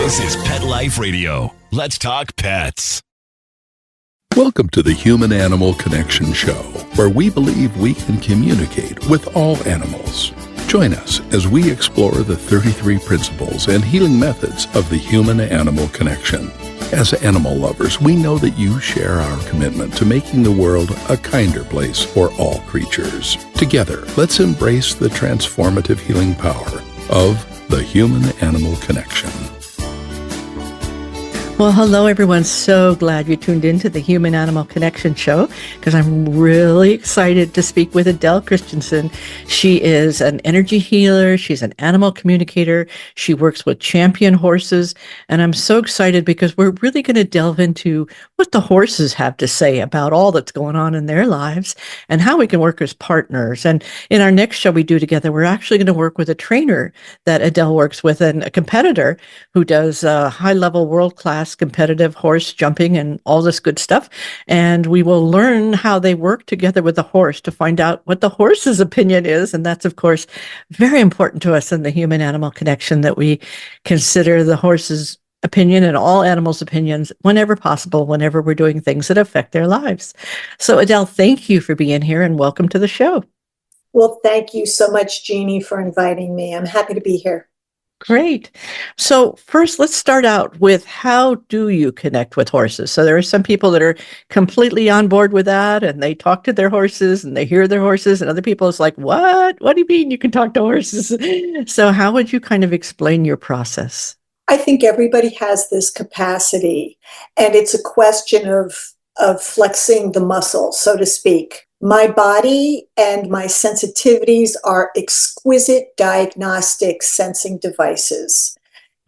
This is Pet Life Radio. Let's talk pets. Welcome to the Human Animal Connection Show, where we believe we can communicate with all animals. Join us as we explore the 33 principles and healing methods of the human-animal connection. As animal lovers, we know that you share our commitment to making the world a kinder place for all creatures. Together, let's embrace the transformative healing power of the human-animal connection. Well, hello, everyone. So glad you tuned into the Human Animal Connection Show because I'm really excited to speak with Adele Kristiansson. She is an energy healer. She's an animal communicator. She works with champion horses. And I'm so excited because we're really going to delve into what the horses have to say about all that's going on in their lives and how we can work as partners. And in our next show we do together, we're actually going to work with a trainer that Adele works with and a competitor who does high-level world-class competitive horse jumping and all this good stuff. And we will learn how they work together with the horse to find out what the horse's opinion is. And that's, of course, very important to us in the human-animal connection, that we consider the horse's opinion and all animals' opinions whenever possible, whenever we're doing things that affect their lives. So, Adele, thank you for being here and welcome to the show. Well, thank you so much, Jeannie, for inviting me. I'm happy to be here. Great. So first, let's start out with, how do you connect with horses? So there are some people that are completely on board with that, and they talk to their horses and they hear their horses, and other people is like, what? What do you mean you can talk to horses? So how would you kind of explain your process? I think everybody has this capacity, and it's a question of flexing the muscle, so to speak. My body and my sensitivities are exquisite diagnostic sensing devices.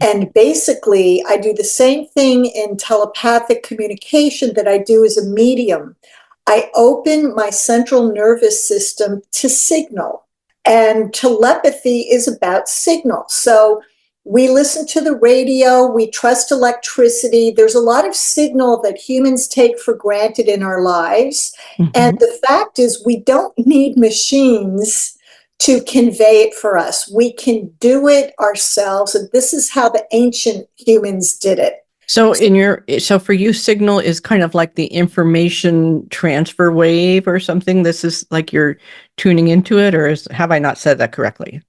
And basically, I do the same thing in telepathic communication that I do as a medium. I open my central nervous system to signal. And telepathy is about signal. So we listen to the radio, we trust electricity. There's a lot of signal that humans take for granted in our lives. Mm-hmm. And the fact is, we don't need machines to convey it for us. We can do it ourselves. And this is how the ancient humans did it. So for you, signal is kind of like the information transfer wave or something. This is like you're tuning into it, or have I not said that correctly?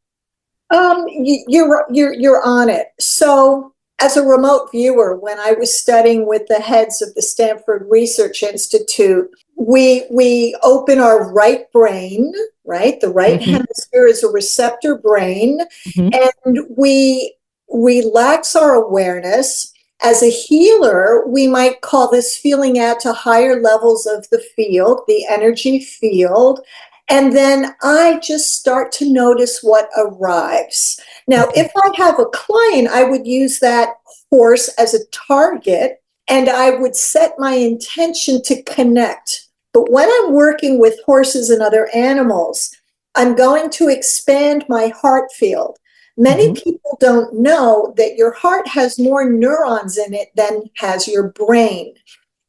You're on it. So as a remote viewer, when I was studying with the heads of the Stanford Research Institute, we open our right brain, right? The right mm-hmm. hemisphere is a receptor brain, mm-hmm. and we relax our awareness. As a healer, we might call this feeling out to higher levels of the field, the energy field. And then I just start to notice what arrives. Now, if I have a client, I would use that horse as a target, and I would set my intention to connect. But when I'm working with horses and other animals, I'm going to expand my heart field. Many mm-hmm. people don't know that your heart has more neurons in it than has your brain.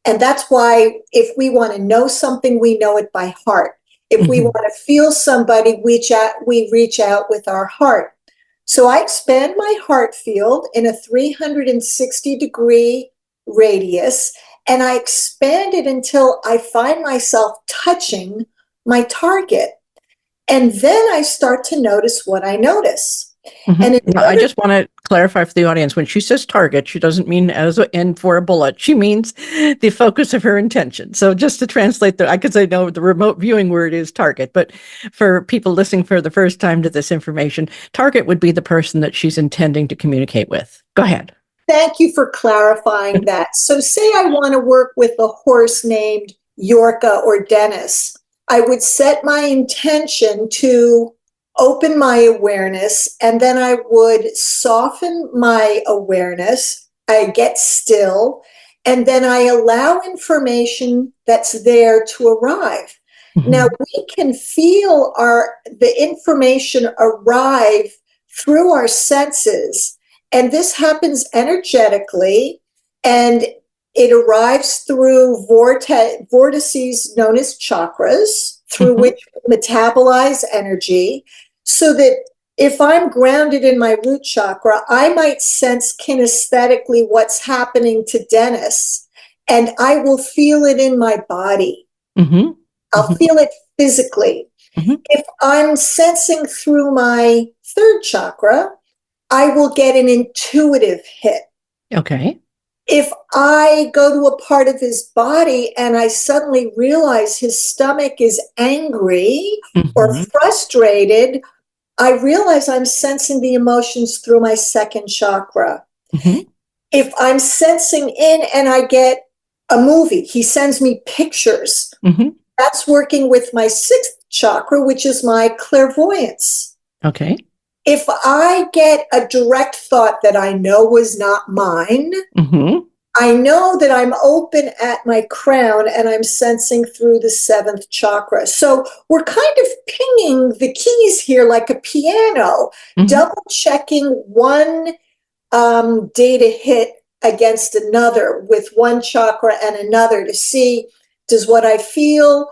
And that's why if we want to know something, we know it by heart. If we want to feel somebody, we reach out with our heart. So I expand my heart field in a 360-degree radius, and I expand it until I find myself touching my target. And then I start to notice what I notice. Mm-hmm. I just want to clarify for the audience, when she says target, she doesn't mean as an end for a bullet. She means the focus of her intention. So just to translate I could say, no, the remote viewing word is target, but for people listening for the first time to this information, target would be the person that she's intending to communicate with. Go ahead. Thank you for clarifying that. So say I want to work with a horse named Yorka or Dennis. I would set my intention to open my awareness, and then I would soften my awareness. I get still, and then I allow information that's there to arrive. Mm-hmm. Now, we can feel the information arrive through our senses, and this happens energetically, and it arrives through vortices known as chakras, through mm-hmm. which we metabolize energy, so that if I'm grounded in my root chakra, I might sense kinesthetically what's happening to Dennis, and I will feel it in my body. Mm-hmm. I'll feel it physically. Mm-hmm. If I'm sensing through my third chakra, I will get an intuitive hit. Okay. If I go to a part of his body and I suddenly realize his stomach is angry or frustrated, I realize I'm sensing the emotions through my second chakra. Mm-hmm. If I'm sensing in and I get a movie, he sends me pictures. Mm-hmm. That's working with my sixth chakra, which is my clairvoyance. Okay. If I get a direct thought that I know was not mine, Mm-hmm. I know that I'm open at my crown and I'm sensing through the seventh chakra. So we're kind of pinging the keys here like a piano, double checking one data hit against another with one chakra and another to see, does what I feel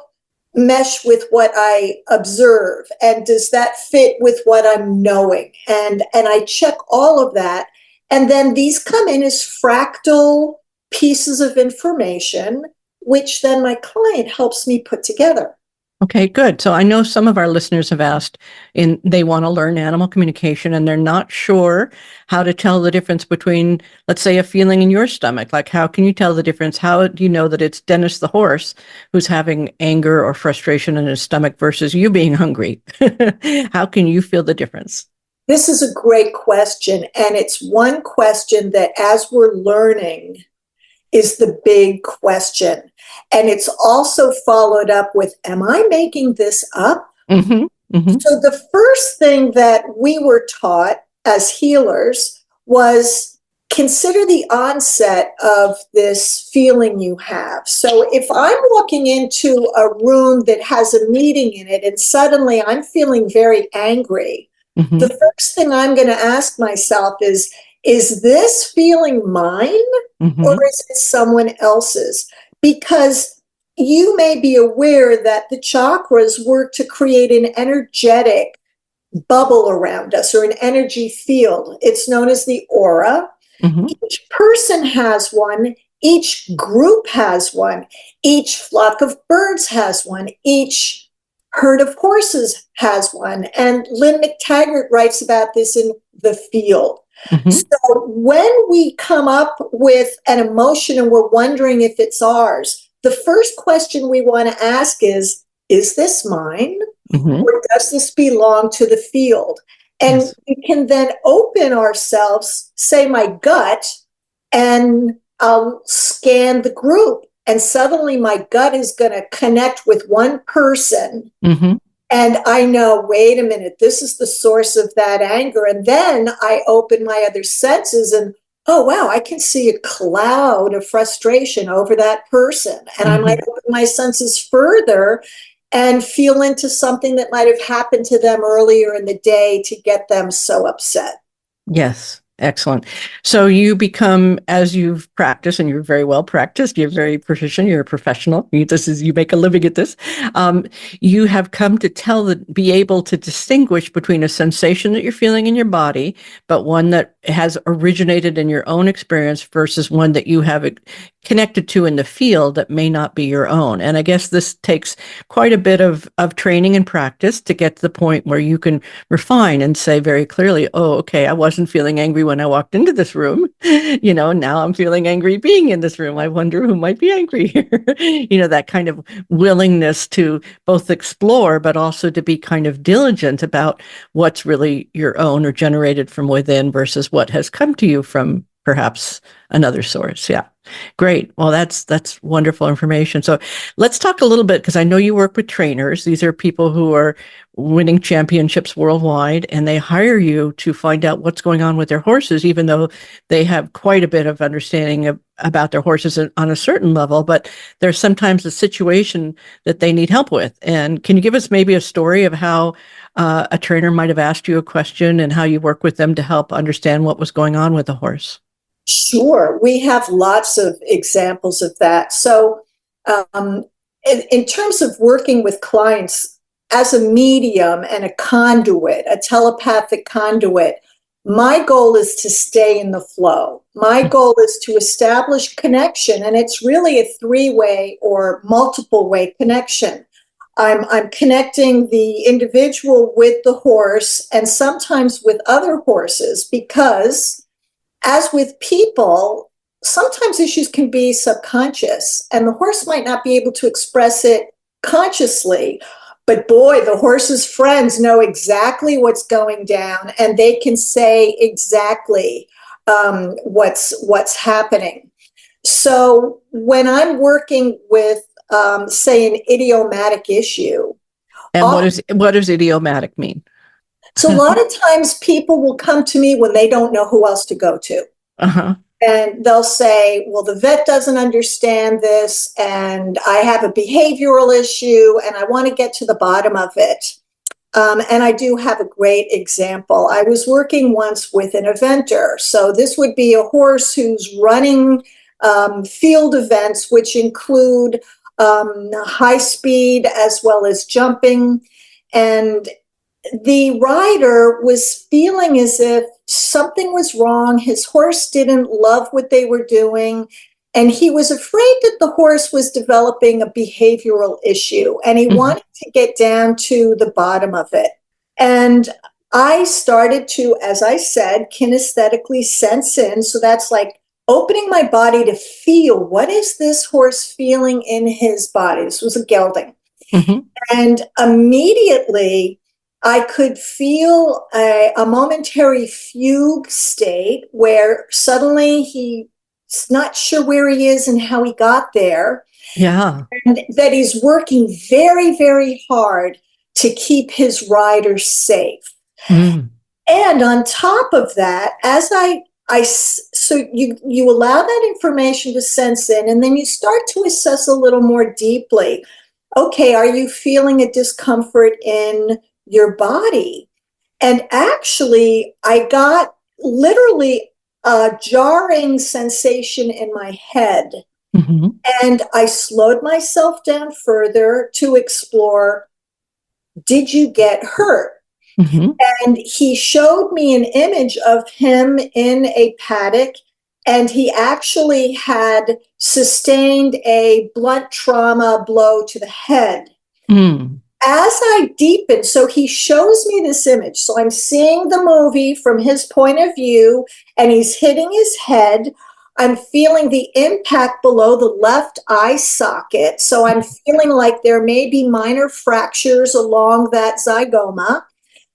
mesh with what I observe, and does that fit with what I'm knowing? And I check all of that, and then these come in as fractal pieces of information, which then my client helps me put together. Okay, good. So I know some of our listeners have asked, they want to learn animal communication and they're not sure how to tell the difference between, let's say, a feeling in your stomach. Like, how can you tell the difference? How do you know that it's Dennis the horse who's having anger or frustration in his stomach versus you being hungry? How can you feel the difference? This is a great question. And it's one question that, as we're learning, is the big question. And it's also followed up with, am I making this up? Mm-hmm. Mm-hmm. So the first thing that we were taught as healers was, consider the onset of this feeling you have. So if I'm walking into a room that has a meeting in it and suddenly I'm feeling very angry, the first thing I'm going to ask myself is this feeling mine or is it someone else's? Because you may be aware that the chakras work to create an energetic bubble around us, or an energy field. It's known as the aura. Each person has one. Each group has one. Each flock of birds has one. Each herd of horses has one. And Lynn McTaggart writes about this in The Field. So when we come up with an emotion and we're wondering if it's ours, the first question we want to ask is this mine? Or does this belong to the field? And we can then open ourselves, say my gut, and I'll scan the group. And suddenly my gut is going to connect with one person. And I know, wait a minute, this is the source of that anger. And then I open my other senses and, oh, wow, I can see a cloud of frustration over that person. And I might open my senses further and feel into something that might have happened to them earlier in the day to get them so upset. Yes. Excellent. So you become, as you've practiced, and you're very well practiced, you're very proficient, you're a professional. You make a living at this. You have come to be able to distinguish between a sensation that you're feeling in your body, but one that has originated in your own experience versus one that you have connected to in the field that may not be your own. And I guess this takes quite a bit of training and practice to get to the point where you can refine and say very clearly, oh, okay, I wasn't feeling angry when I walked into this room. Now I'm feeling angry being in this room. I wonder who might be angry here. That kind of willingness to both explore, but also to be kind of diligent about what's really your own or generated from within versus what has come to you from perhaps another source. Yeah. Great. Well, that's wonderful information. So let's talk a little bit, because I know you work with trainers. These are people who are winning championships worldwide, and they hire you to find out what's going on with their horses, even though they have quite a bit of understanding about their horses on a certain level, but there's sometimes a situation that they need help with. And can you give us maybe a story of how a trainer might have asked you a question and how you work with them to help understand what was going on with the horse? Sure. We have lots of examples of that. So in terms of working with clients, as a medium and a conduit, a telepathic conduit, my goal is to stay in the flow. My goal is to establish connection, and it's really a three-way or multiple-way connection. I'm connecting the individual with the horse and sometimes with other horses, because as with people, sometimes issues can be subconscious and the horse might not be able to express it consciously. But boy, the horse's friends know exactly what's going down, and they can say exactly what's happening. So when I'm working with, say, an idiomatic issue, And what does idiomatic mean? so a lot of times people will come to me when they don't know who else to go to. Uh-huh. And they'll say, well, the vet doesn't understand this, and I have a behavioral issue, and I want to get to the bottom of it. And I do have a great example. I was working once with an eventer. So this would be a horse who's running field events, which include high speed as well as jumping. And the rider was feeling as if something was wrong. His horse didn't love what they were doing. And he was afraid that the horse was developing a behavioral issue. And he wanted to get down to the bottom of it. And I started to, as I said, kinesthetically sense in. So that's like opening my body to feel, what is this horse feeling in his body? This was a gelding. And immediately I could feel a momentary fugue state where suddenly he's not sure where he is and how he got there. Yeah. And that he's working very, very hard to keep his rider safe. And on top of that, so you allow that information to sense in, and then you start to assess a little more deeply. Okay, are you feeling a discomfort in your body? And actually, I got literally a jarring sensation in my head. And I slowed myself down further to explore, did you get hurt? And he showed me an image of him in a paddock, and he actually had sustained a blunt trauma blow to the head. As I deepen, so he shows me this image. So I'm seeing the movie from his point of view, and he's hitting his head. I'm feeling the impact below the left eye socket. So I'm feeling like there may be minor fractures along that zygoma.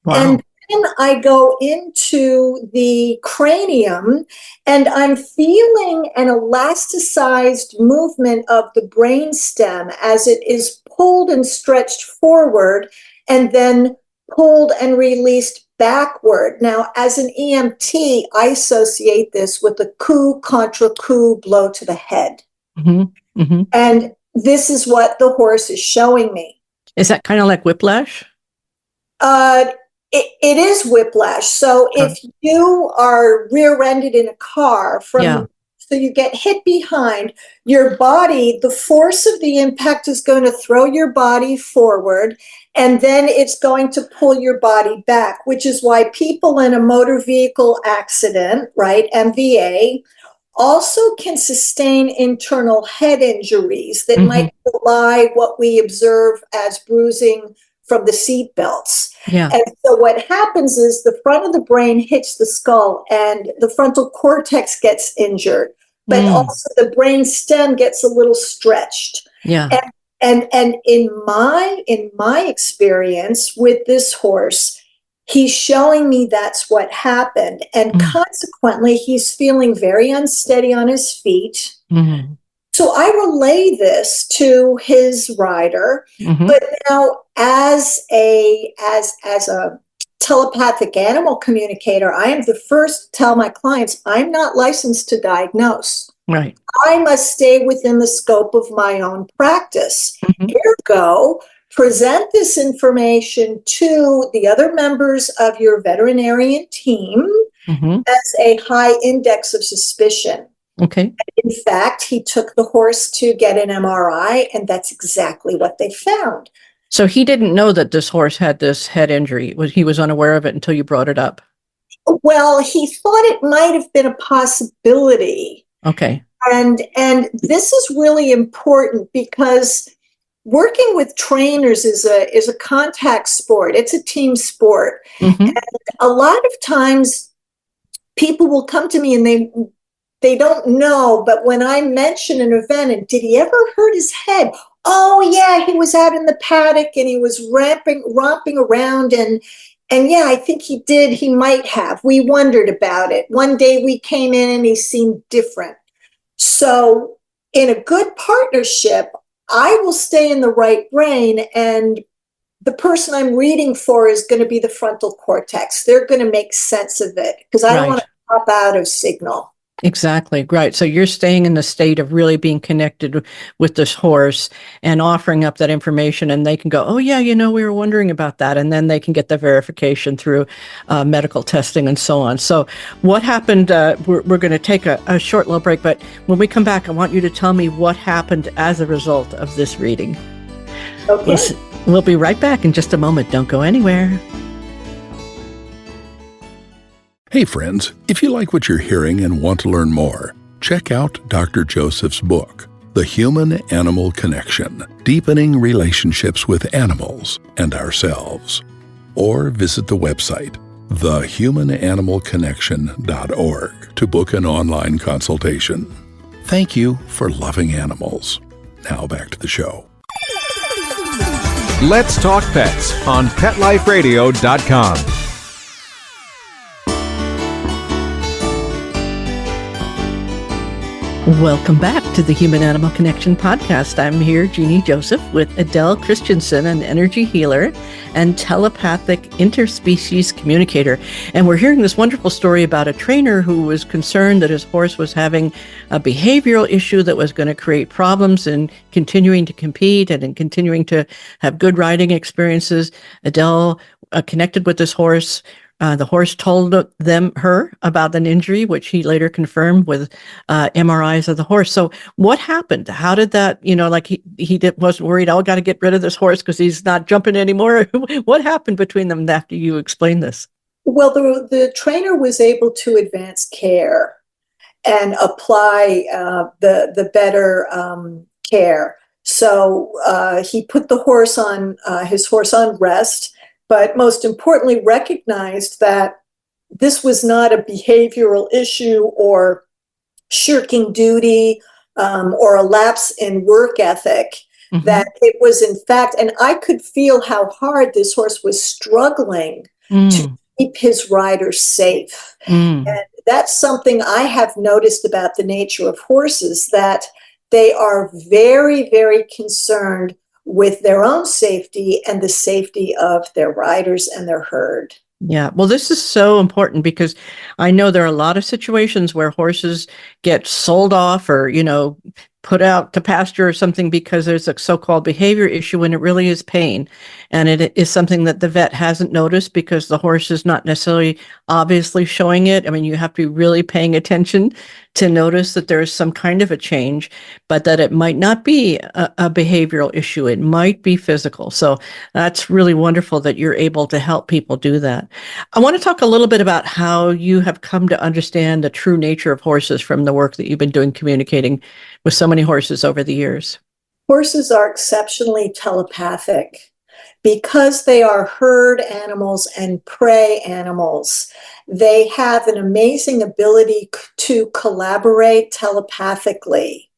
Wow. And then I go into the cranium, and I'm feeling an elasticized movement of the brainstem as it is pulled and stretched forward and then pulled and released backward. Now, as an EMT, I associate this with a coup contra coup blow to the head. And this is what the horse is showing me. Is that kind of like whiplash? It is whiplash. So if you are rear-ended in a car so you get hit behind, your body, the force of the impact is going to throw your body forward, and then it's going to pull your body back, which is why people in a motor vehicle accident, right, MVA, also can sustain internal head injuries that might belie what we observe as bruising from the seat belts. And so what happens is the front of the brain hits the skull and the frontal cortex gets injured, but also the brain stem gets a little stretched. And in my experience with this horse, he's showing me that's what happened. And consequently, he's feeling very unsteady on his feet. So I relay this to his rider, but now as a telepathic animal communicator, I am the first to tell my clients, I'm not licensed to diagnose. Right. I must stay within the scope of my own practice. Ergo, present this information to the other members of your veterinarian team as a high index of suspicion. In fact, he took the horse to get an MRI, and that's exactly what they found. So he didn't know that this horse had this head injury. He was unaware of it until you brought it up. Well, he thought it might have been a possibility. Okay. And this is really important because working with trainers is a contact sport. It's a team sport. Mm-hmm. And a lot of times people will come to me and they don't know, but when I mention an event and did he ever hurt his head? Oh yeah, he was out in the paddock and he was romping around and yeah, I think he did. He might have. We wondered about it. One day we came in and he seemed different. So in a good partnership, I will stay in the right brain, and the person I'm reading for is going to be the frontal cortex. They're going to make sense of it because I don't want to pop out of signal. Exactly. Right. So you're staying in the state of really being connected with this horse and offering up that information, and they can go, oh yeah, we were wondering about that. And then they can get the verification through medical testing and so on. So what happened, we're going to take a short little break, but when we come back, I want you to tell me what happened as a result of this reading. Okay. We'll be right back in just a moment. Don't go anywhere. Hey friends, if you like what you're hearing and want to learn more, check out Dr. Joseph's book, The Human Animal Connection, Deepening Relationships with Animals and Ourselves. Or visit the website, thehumananimalconnection.org, to book an online consultation. Thank you for loving animals. Now back to the show. Let's Talk Pets on PetLifeRadio.com. Welcome back to the Human Animal Connection podcast. I'm here, Jeannie Joseph, with Adele Kristiansson, an energy healer and telepathic interspecies communicator. And we're hearing this wonderful story about a trainer who was concerned that his horse was having a behavioral issue that was going to create problems in continuing to compete and in continuing to have good riding experiences. Adele connected with this horse. The horse told her about an injury, which he later confirmed with MRIs of the horse. So what happened? How did that, like he wasn't worried, oh, I got to get rid of this horse because he's not jumping anymore. What happened between them after you explained this? Well, the trainer was able to advance care and apply the better care. So he put his horse on rest, but most importantly, recognized that this was not a behavioral issue or shirking duty or a lapse in work ethic, that it was in fact, and I could feel how hard this horse was struggling to keep his rider safe. And that's something I have noticed about the nature of horses, that they are very, very concerned with their own safety and the safety of their riders and their herd. Yeah, well, this is so important because I know there are a lot of situations where horses get sold off or, put out to pasture or something because there's a so-called behavior issue when it really is pain. And it is something that the vet hasn't noticed because the horse is not necessarily obviously showing it. I mean, you have to be really paying attention to notice that there is some kind of a change, but that it might not be a behavioral issue. It might be physical. So that's really wonderful that you're able to help people do that. I want to talk a little bit about how you have come to understand the true nature of horses from the work that you've been doing communicating with so many horses over the years. Horses are exceptionally telepathic because they are herd animals and prey animals. They have an amazing ability to collaborate telepathically.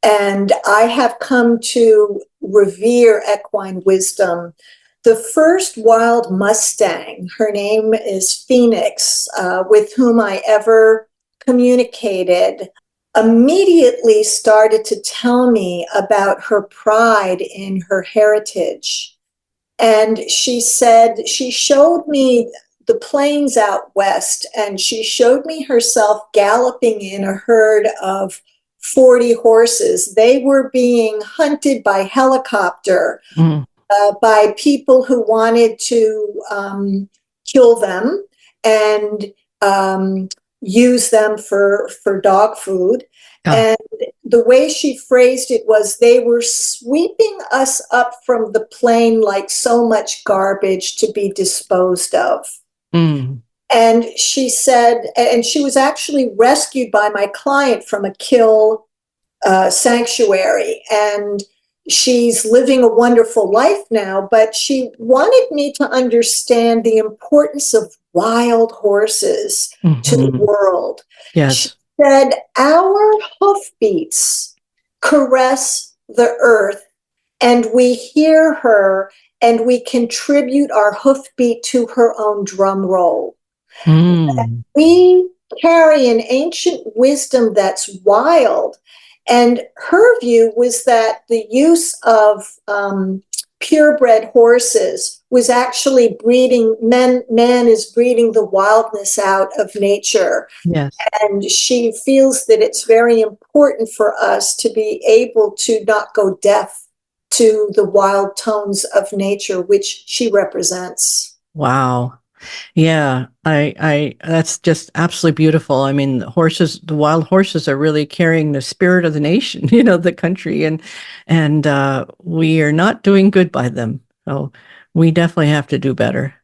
And I have come to revere equine wisdom. The first wild Mustang, her name is Phoenix, with whom I ever communicated, immediately started to tell me about her pride in her heritage. And she said, she showed me the plains out west, and she showed me herself galloping in a herd of 40 horses. They were being hunted by helicopter by people who wanted to kill them and use them for dog food. And the way she phrased it was they were sweeping us up from the plane like so much garbage to be disposed of. Mm. And she said, and she was actually rescued by my client from a kill sanctuary. And she's living a wonderful life now, but she wanted me to understand the importance of wild horses to the world. Yes. She said, our hoofbeats caress the earth, and we hear her, and we contribute our hoofbeat to her own drum roll. Mm. We carry an ancient wisdom that's wild. And her view was that the use of purebred horses was actually breeding, man is breeding the wildness out of nature. Yes. And she feels that it's very important for us to be able to not go deaf to the wild tones of nature, which she represents. Wow. Yeah, that's just absolutely beautiful. I mean, the wild horses are really carrying the spirit of the nation, the country, and we are not doing good by them. So we definitely have to do better.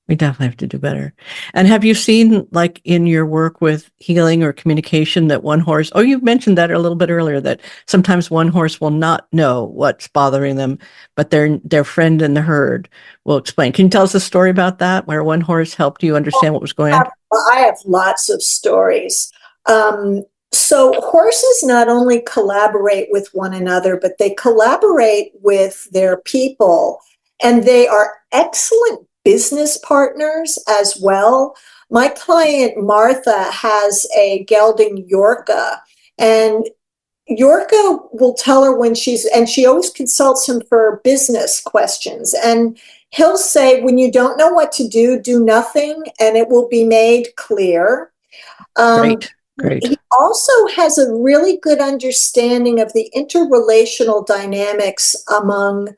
We definitely have to do better. And have you seen, like in your work with healing or communication, that one horse, oh, you mentioned that a little bit earlier, that sometimes one horse will not know what's bothering them, but their friend in the herd will explain. Can you tell us a story about that, where one horse helped you understand what was going on? I have lots of stories. So horses not only collaborate with one another, but they collaborate with their people, and they are excellent business partners as well. My client Martha has a gelding Yorka, and Yorka will tell her when and she always consults him for business questions. And he'll say, when you don't know what to do, do nothing, and it will be made clear. Great. He also has a really good understanding of the interrelational dynamics among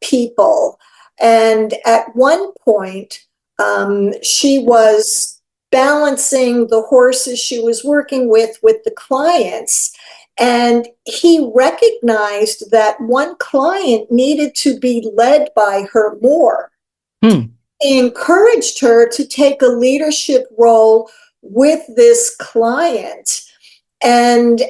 people. And at one point, she was balancing the horses she was working with the clients. And he recognized that one client needed to be led by her more. He encouraged her to take a leadership role with this client. And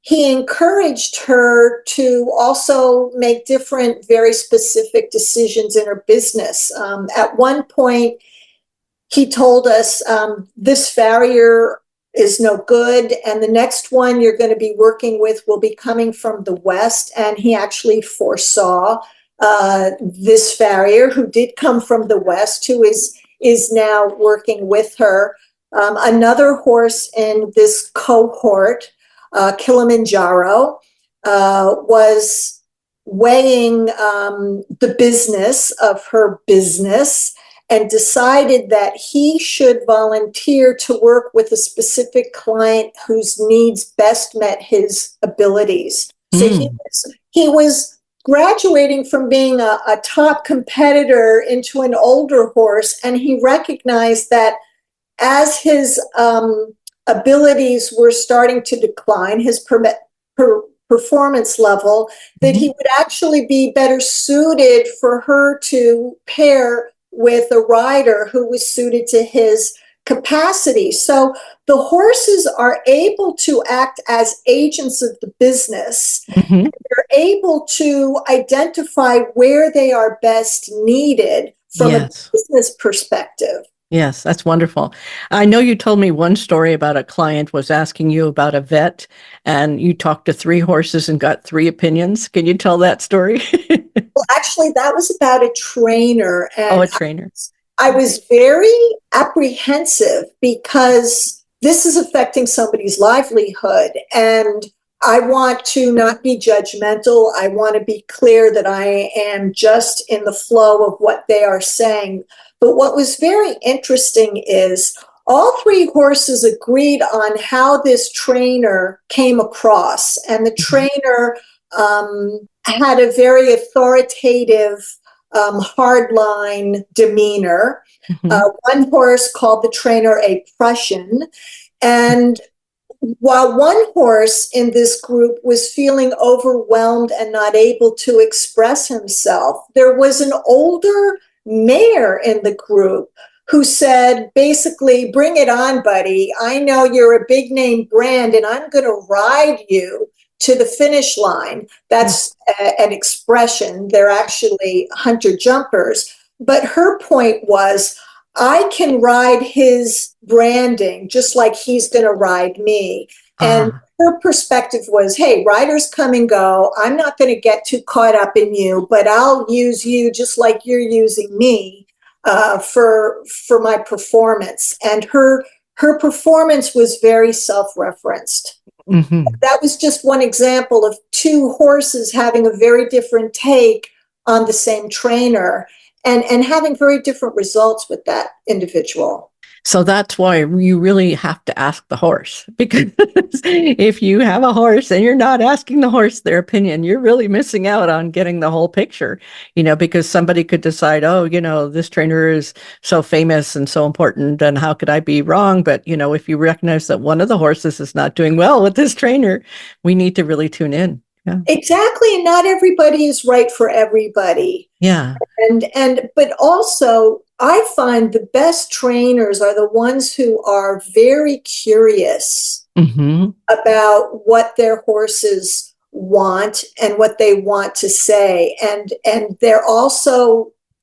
he encouraged her to also make different, very specific decisions in her business. At one point, he told us, this farrier is no good, and the next one you're going to be working with will be coming from the West. And he actually foresaw this farrier, who did come from the West, who is now working with her. Another horse in this cohort, Kilimanjaro, was weighing the business of her business and decided that he should volunteer to work with a specific client whose needs best met his abilities. So he was graduating from being a top competitor into an older horse, and he recognized that as his abilities were starting to decline, his performance level, that he would actually be better suited for her to pair with a rider who was suited to his capacity. So the horses are able to act as agents of the business. They're able to identify where they are best needed from a business perspective. Yes, that's wonderful. I know you told me one story about a client was asking you about a vet, and you talked to 3 horses and got 3 opinions. Can you tell that story? Well, actually, that was about a trainer. And a trainer. I was very apprehensive because this is affecting somebody's livelihood. And I want to not be judgmental. I want to be clear that I am just in the flow of what they are saying. But what was very interesting is all 3 horses agreed on how this trainer came across. And the trainer had a very authoritative, hardline demeanor. One horse called the trainer a Prussian. And while one horse in this group was feeling overwhelmed and not able to express himself, there was an older mare in the group who said, basically, bring it on, buddy. I know you're a big name brand and I'm going to ride you to the finish line. That's an expression. They're actually hunter jumpers. But her point was, I can ride his branding just like he's going to ride me. And her perspective was, hey, riders come and go. I'm not going to get too caught up in you, but I'll use you just like you're using me for my performance. And her performance was very self-referenced. Mm-hmm. That was just one example of two horses having a very different take on the same trainer and having very different results with that individual. So that's why you really have to ask the horse, because if you have a horse and you're not asking the horse their opinion, you're really missing out on getting the whole picture, because somebody could decide, oh, this trainer is so famous and so important, and how could I be wrong? But, if you recognize that one of the horses is not doing well with this trainer, we need to really tune in. Yeah. Exactly. And not everybody is right for everybody. Yeah. But also, I find the best trainers are the ones who are very curious about what their horses want and what they want to say. And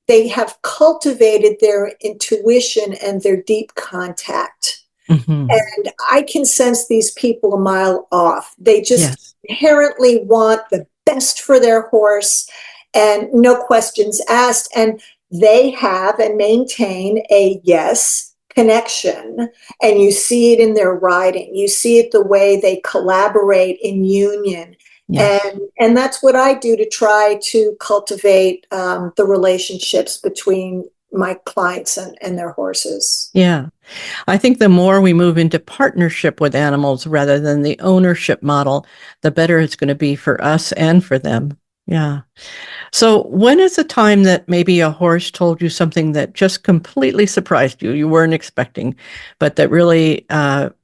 they have cultivated their intuition and their deep contact. Mm-hmm. And I can sense these people a mile off. They just inherently want the best for their horse and no questions asked. And they have and maintain a yes connection. And you see it in their riding. You see it the way they collaborate in union. Yes. And that's what I do to try to cultivate the relationships between my clients and their horses. Yeah. I think the more we move into partnership with animals rather than the ownership model, the better it's going to be for us and for them. Yeah. So when is the time that maybe a horse told you something that just completely surprised you, you weren't expecting, but that really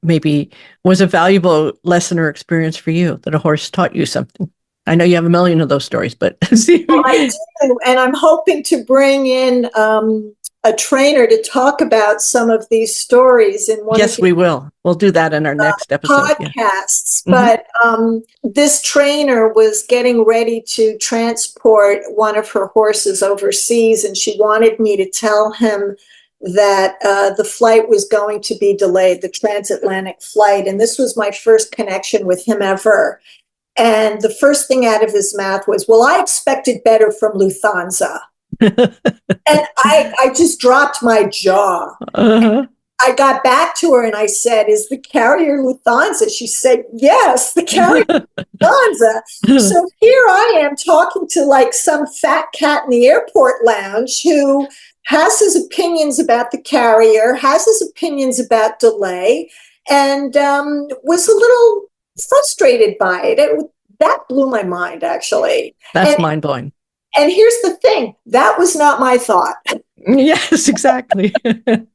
maybe was a valuable lesson or experience for you, that a horse taught you something? I know you have a million of those stories, but I do, and I'm hoping to bring in a trainer to talk about some of these stories in one. Yes, we will. We'll do that in our next episode podcasts. Yeah. But this trainer was getting ready to transport one of her horses overseas, and she wanted me to tell him that the flight was going to be delayed, the transatlantic flight, and this was my first connection with him ever. And the first thing out of his mouth was, well, I expected better from Lufthansa. And I just dropped my jaw. Uh-huh. I got back to her and I said, is the carrier Lufthansa? She said, yes, the carrier Lufthansa. So here I am talking to like some fat cat in the airport lounge who has his opinions about the carrier, has his opinions about delay, and was a little frustrated by it. That blew my mind, actually. That's mind-blowing. And here's the thing. That was not my thought. Yes, exactly.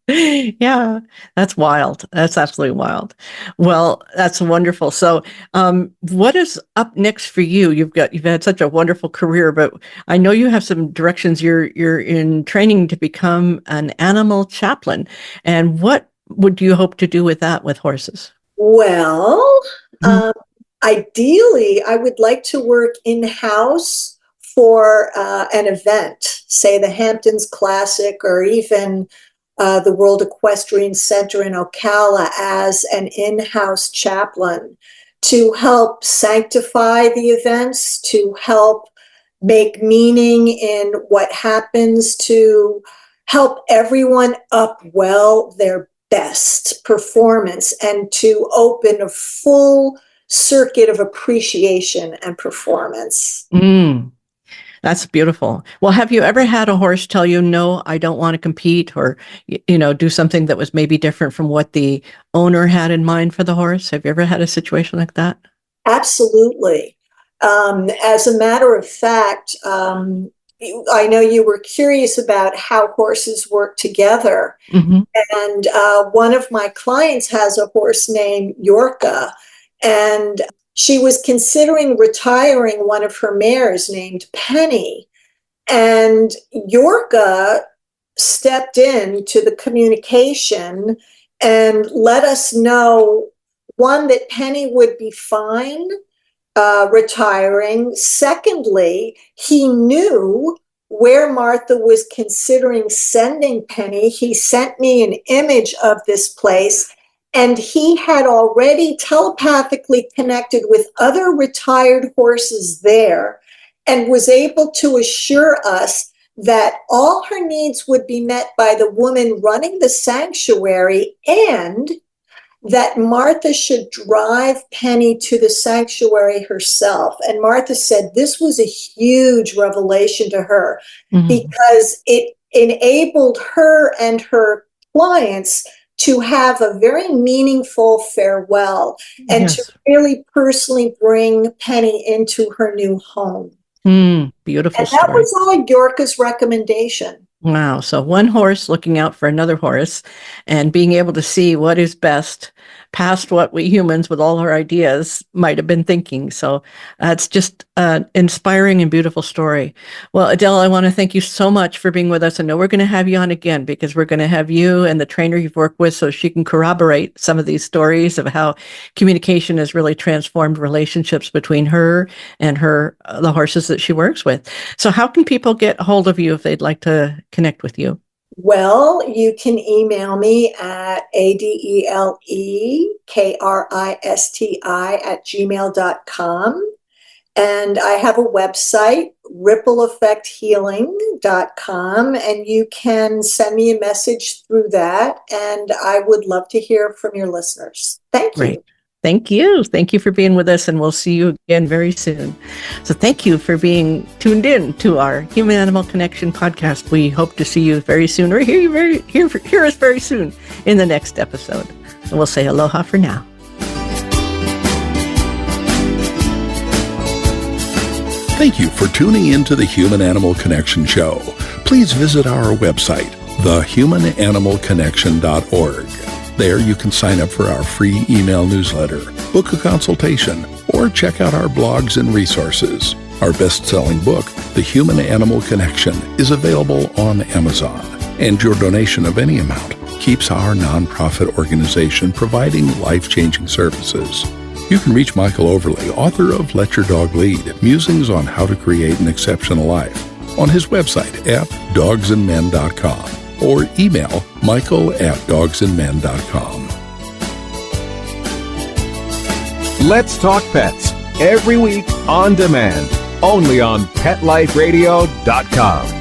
Yeah, that's wild. That's absolutely wild. Well, that's wonderful. So what is up next for you? You've had such a wonderful career, but I know you have some directions. You're in training to become an animal chaplain. And what would you hope to do with that with horses? Well, ideally, I would like to work in-house for an event, say the Hamptons Classic or even the World Equestrian Center in Ocala, as an in-house chaplain to help sanctify the events, to help make meaning in what happens, to help everyone up well their best performance, and to open a full circuit of appreciation and performance. That's beautiful. Well, have you ever had a horse tell you, no, I don't want to compete, or, do something that was maybe different from what the owner had in mind for the horse? Have you ever had a situation like that? Absolutely. As a matter of fact, I know you were curious about how horses work together. Mm-hmm. And one of my clients has a horse named Yorka, and she was considering retiring one of her mares named Penny. And Yorka stepped into the communication and let us know, one, that Penny would be fine retiring. Secondly, he knew where Martha was considering sending Penny. He sent me an image of this place, and he had already telepathically connected with other retired horses there and was able to assure us that all her needs would be met by the woman running the sanctuary, and that Martha should drive Penny to the sanctuary herself. And Martha said this was a huge revelation to her, because it enabled her and her clients to have a very meaningful farewell and to really personally bring Penny into her new home. Beautiful and story. that was all Yorka's recommendation. Wow. So one horse looking out for another horse and being able to see what is best past what we humans with all our ideas might have been thinking. So it's just an inspiring and beautiful story. Well, Adele, I want to thank you so much for being with us. I know we're going to have you on again, because we're going to have you and the trainer you've worked with so she can corroborate some of these stories of how communication has really transformed relationships between her and the horses that she works with. So how can people get a hold of you if they'd like to connect with you? Well, you can email me at adelekristi@gmail.com. And I have a website, rippleeffecthealing.com, and you can send me a message through that. And I would love to hear from your listeners. Thank you. Great. Thank you. Thank you for being with us, and we'll see you again very soon. So thank you for being tuned in to our Human Animal Connection podcast. We hope to see you very soon, or hear us very soon in the next episode. And we'll say aloha for now. Thank you for tuning in to the Human Animal Connection Show. Please visit our website, thehumananimalconnection.org. There you can sign up for our free email newsletter, book a consultation, or check out our blogs and resources. Our best-selling book, The Human Animal Connection, is available on Amazon, and your donation of any amount keeps our nonprofit organization providing life-changing services. You can reach Michael Overly, author of Let Your Dog Lead, Musings on How to Create an Exceptional Life, on his website at dogsandmen.com, or email michael@dogsandmen.com. Let's Talk Pets, every week on demand, only on PetLifeRadio.com.